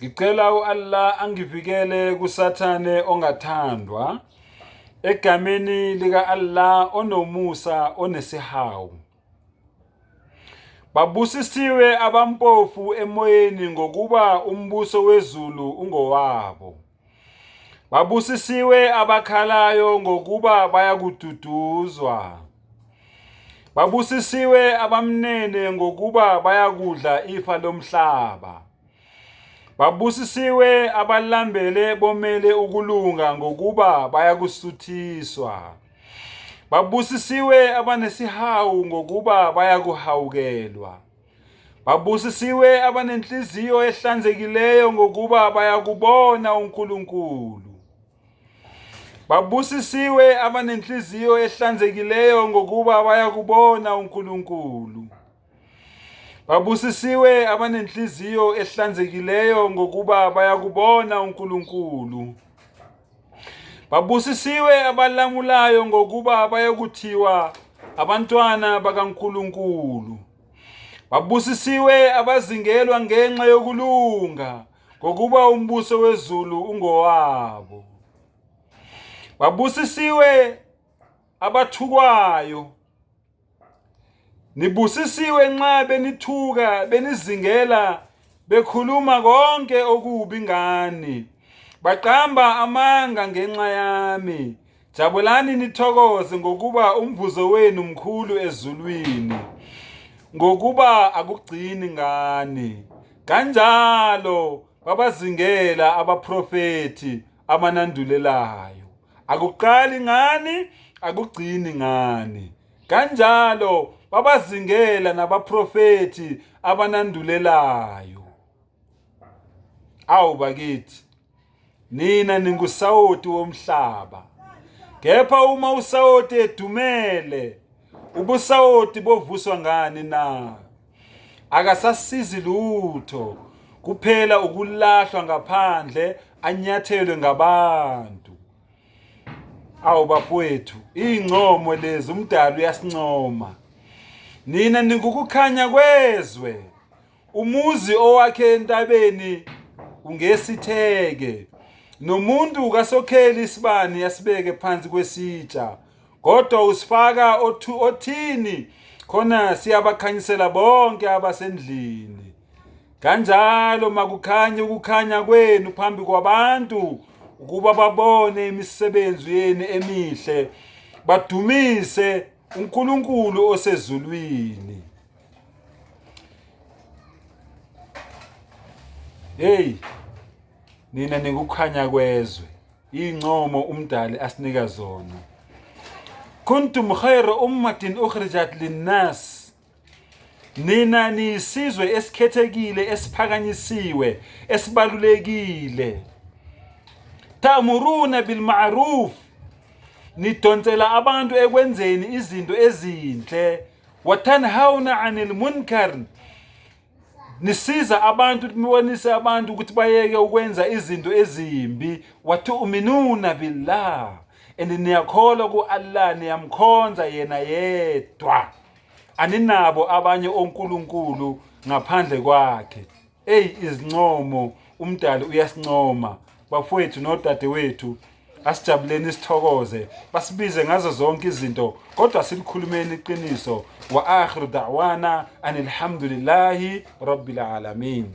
Ngicela uAllah angivikele kusathane ongathandwa egameni lika Allah onomusa onesihawu. Babusisiwe abampofu emoyeni ngokuba umbuso wezulu ungowabo. Babusisiwe abakhalayo ngokuba bayakududuzwa. Babusisiwe abamnene ngokuba bayakudla ifa lomhlaba. Babusisiwe abalambele bomele ukulunga ngokuba bayakusuthiswa. Babusisiwe abanesihawu ngokuba bayakuhawukelwa. Babusisiwe abanenhliziyo ehlanzekileyo ngokuba bayakubona uNkulunkulu. Babusisiwe abanenhliziyo ehlanzekileyo ngokuba bayakubona uNkulunkulu. Babusisiwe abanenhliziyo ehlanzekileyo ngokuba bayakubona uNkulunkulu. Babusisiwe abalamulayo ngokuba bayakuthiwa abantwana bakaNkulunkulu. Babusisiwe abazingelwa ngenxa yokulunga ngokuba umbuso wezulu ungowabo. Babusisiwe abathukwayo. Nibusisiwe nxa benithuka benizingela bekhuluma konke okubi ngani. Baqamba amanga ngenxa yami. Jabulani nithokoze ngokuba umvuzo wenu mkhulu ezulwini. Ngokuba akugcini ngani. Kanjalo babazingela abaprofeti amanandulelayo. Akuqali ngani, akugcini ngani. Kanjalo babazingela nabaprofeti abanandulelayo. Awu bakithi, nina ningusawoti womhlaba. Kepha uma usawoti edumele, ubusawoti bovuswa ngani na? Akasasizi lutho, kuphela ukulahlwa ngaphandle anyathelwe ngabantu. Awu bafowethu, ingcomo lezi umdali uyasincoma. Nina ningukukhanya kwezwe. Umuzi owakhe entabeni ungesitheke. Nomuntu kasokheli isibani yasibeke phansi kwesitsha. Kodwa usifaka othini khona siyabakhanyisela bonke abasendlini. Kanjalo makukhanye ukukhanya kwenu phambi kwabantu ukuba babone imisebenzi yenu emihle, badumise uNkulunkulu osezulwini. Hey, nina ningukukhanya kwezwe. Ingcomo umdali asinika zona. Kuntum khayra ummatin ukhrijat linnas. Nina nisizwe esikhethekile, esiphakanyisiwe, esibalulekile. Ta'muruna bil ma'ruf. Nidonsela abantu ekwenzeni izinto ezinhle. Wa tanhauna 'anil munkar. Nisiza abantu, nibonise abantu ukuthi bayeke ukwenza izinto ezimbi. Wa tu'minuna billah. Niyakholwa kuAllah, niyamkhonza yena yedwa. Aninabo abanye onkulunkulu ngaphandle kwakhe. Izincomo umdali uyasincoma. Bafowethu nodadewethu, asijabuleni sithokoze. Basibize ngazo zonke izinto kodwa silikhulumeni iqiniso. Wa akhiru da'wana anil hamdulillahi rabbil alamin.